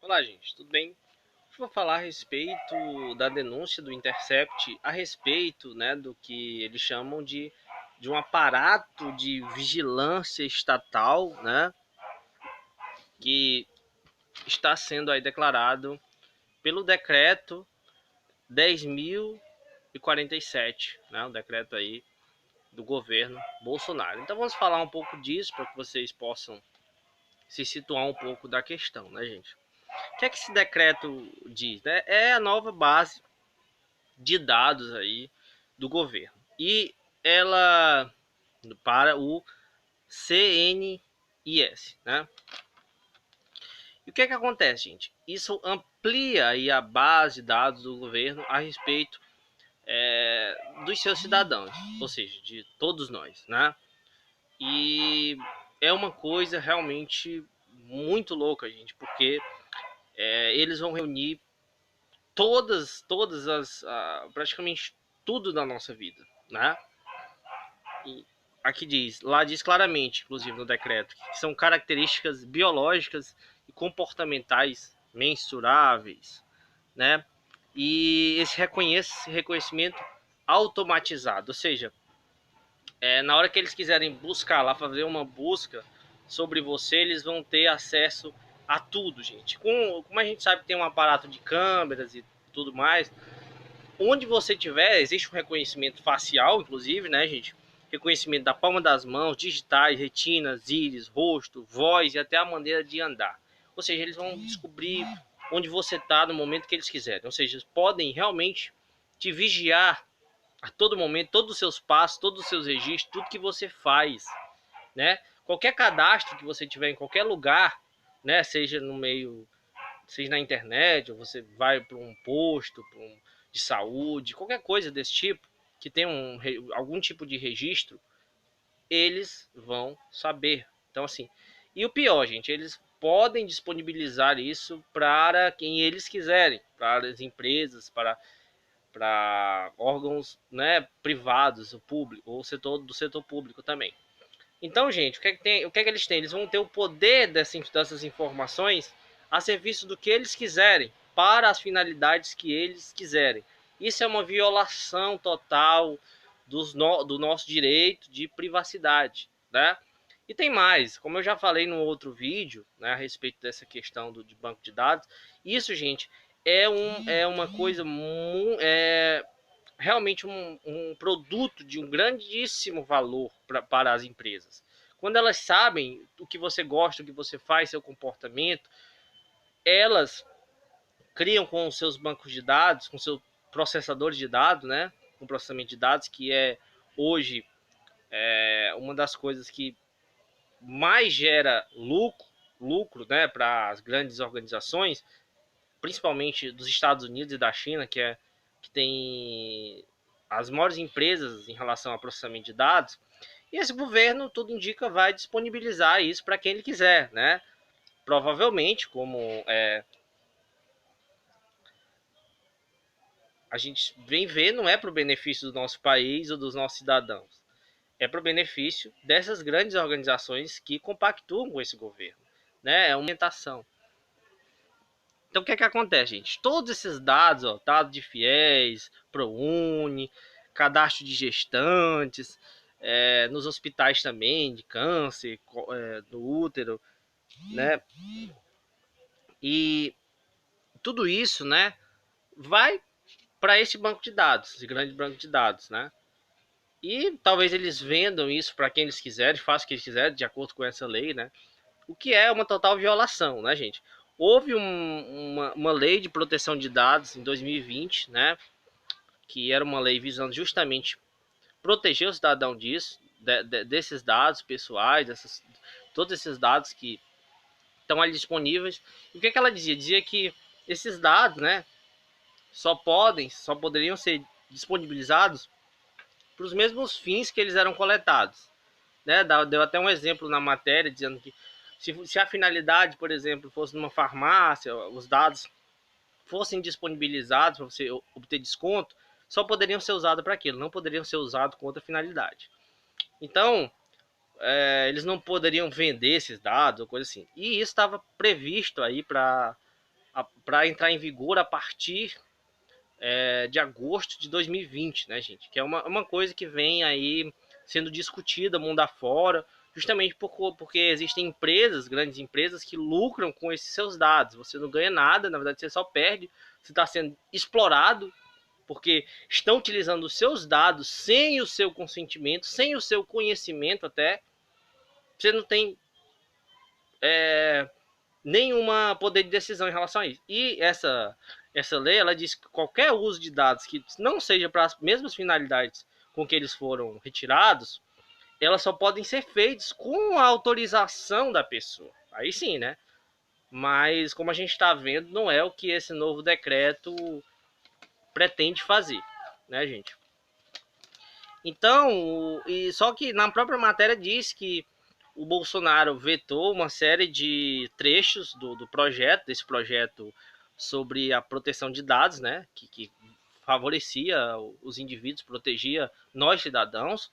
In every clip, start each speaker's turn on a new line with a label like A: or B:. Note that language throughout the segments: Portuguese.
A: Olá, gente, tudo bem? Hoje vou falar a respeito da denúncia do Intercept a respeito, do que eles chamam de um aparato de vigilância estatal, que está sendo aí declarado pelo decreto 10.047, o decreto aí do governo Bolsonaro. Então vamos falar um pouco disso para que vocês possam se situar um pouco da questão, gente? O que é que esse decreto diz? É a nova base de dados aí do governo. E ela para o CNIS, E o que é que acontece, gente? Isso amplia aí a base de dados do governo a respeito dos seus cidadãos, ou seja, de todos nós, E é uma coisa realmente muito louca, gente, porque eles vão reunir todas as praticamente tudo da nossa vida, E aqui lá diz claramente, inclusive no decreto, que são características biológicas e comportamentais mensuráveis, E esse reconhecimento automatizado, ou seja, na hora que eles quiserem buscar lá, fazer uma busca sobre você, eles vão ter acesso a tudo, gente. Como a gente sabe que tem um aparato de câmeras e tudo mais, onde você tiver, existe um reconhecimento facial, inclusive, gente? Reconhecimento da palma das mãos, digitais, retinas, íris, rosto, voz e até a maneira de andar. Ou seja, eles vão descobrir onde você está no momento que eles quiserem. Ou seja, eles podem realmente te vigiar a todo momento, todos os seus passos, todos os seus registros, tudo que você faz, Qualquer cadastro que você tiver em qualquer lugar, seja no meio, seja na internet, ou você vai para um posto, de saúde, qualquer coisa desse tipo, que tem algum tipo de registro, eles vão saber. Então, assim, e o pior, gente, eles podem disponibilizar isso para quem eles quiserem, para as empresas, para órgãos, privados, o público, ou do setor público também. Então, gente, o que é que eles têm? Eles vão ter o poder dessas informações a serviço do que eles quiserem, para as finalidades que eles quiserem. Isso é uma violação total do nosso direito de privacidade, E tem mais, como eu já falei no outro vídeo, a respeito dessa questão de banco de dados, isso, gente, é uma coisa realmente um produto de um grandíssimo valor para as empresas. Quando elas sabem o que você gosta, o que você faz, seu comportamento, elas criam com os seus bancos de dados, com seus processadores de dados, com processamento de dados, que é hoje uma das coisas que mais gera lucro, para as grandes organizações, principalmente dos Estados Unidos e da China, que tem as maiores empresas em relação a processamento de dados. E esse governo, tudo indica, vai disponibilizar isso para quem ele quiser, Provavelmente, como a gente vem ver, não é para o benefício do nosso país ou dos nossos cidadãos. É para o benefício dessas grandes organizações que compactuam com esse governo, É uma orientação. Então, o que é que acontece, gente? Todos esses dados, dados de fiéis, ProUni, cadastro de gestantes, nos hospitais também, de câncer, do útero, né? E tudo isso, vai para esse banco de dados, esse grande banco de dados, E talvez eles vendam isso para quem eles quiserem, façam o que eles quiserem, de acordo com essa lei, O que é uma total violação, gente? Houve uma lei de proteção de dados em 2020, que era uma lei visando justamente proteger o cidadão desses dados pessoais, todos esses dados que estão ali disponíveis. E o que ela dizia? Dizia que esses dados, só poderiam ser disponibilizados para os mesmos fins que eles eram coletados, Deu até um exemplo na matéria dizendo que se a finalidade, por exemplo, fosse numa farmácia, os dados fossem disponibilizados para você obter desconto, só poderiam ser usados para aquilo, não poderiam ser usados com outra finalidade. Então, eles não poderiam vender esses dados ou coisa assim. E isso estava previsto aí para para entrar em vigor a partir de agosto de 2020, né, gente? Que é uma coisa que vem aí sendo discutida mundo afora, justamente porque existem empresas, grandes empresas, que lucram com esses seus dados. Você não ganha nada, na verdade você só perde, você está sendo explorado, porque estão utilizando os seus dados sem o seu consentimento, sem o seu conhecimento até. Você não tem nenhuma poder de decisão em relação a isso. E essa lei, ela diz que qualquer uso de dados que não seja para as mesmas finalidades com que eles foram retirados, elas só podem ser feitas com a autorização da pessoa. Aí sim, né? Mas como a gente está vendo, não é o que esse novo decreto pretende fazer, né, gente? Então, e só que na própria matéria diz que o Bolsonaro vetou uma série de trechos do projeto, desse projeto sobre a proteção de dados, né, que favorecia os indivíduos, protegia nós cidadãos,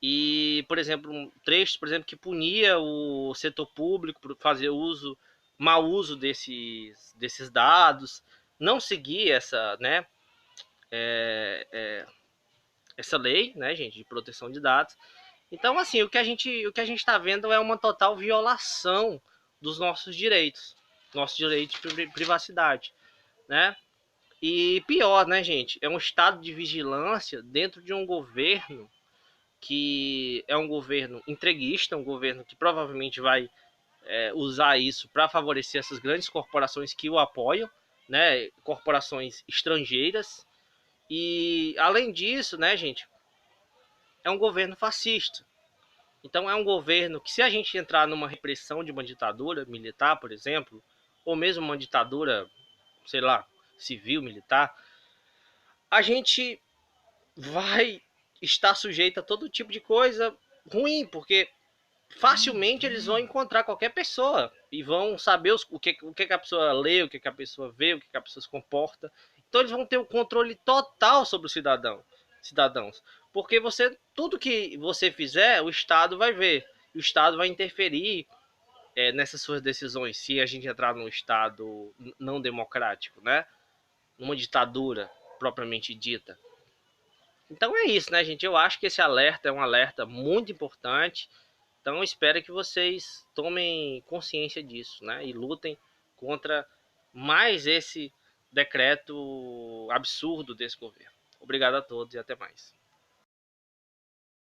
A: e, por exemplo, um trecho, por exemplo, que punia o setor público por fazer mau uso desses dados, não seguir essa lei, né, gente, de proteção de dados. Então, assim, o que a gente está vendo é uma total violação dos nossos direitos de privacidade, né? E pior, né, gente, é um estado de vigilância dentro de um governo que é um governo entreguista, um governo que provavelmente vai usar isso para favorecer essas grandes corporações que o apoiam, né? Corporações estrangeiras. E além disso, né, gente, é um governo fascista. Então é um governo que, se a gente entrar numa repressão de uma ditadura militar, por exemplo, ou mesmo uma ditadura, sei lá, civil, militar, a gente vai estar sujeito a todo tipo de coisa ruim, porque facilmente eles vão encontrar qualquer pessoa e vão saber o que a pessoa lê, o que a pessoa vê, o que a pessoa se comporta. Então eles vão ter o controle total sobre o cidadãos. Porque tudo que você fizer, o Estado vai ver. O Estado vai interferir nessas suas decisões, se a gente entrar num Estado não democrático, né? Numa ditadura propriamente dita. Então é isso, né, gente? Eu acho que esse alerta é um alerta muito importante. Então, espero que vocês tomem consciência disso, né? E lutem contra mais esse decreto absurdo desse governo. Obrigado a todos e até mais.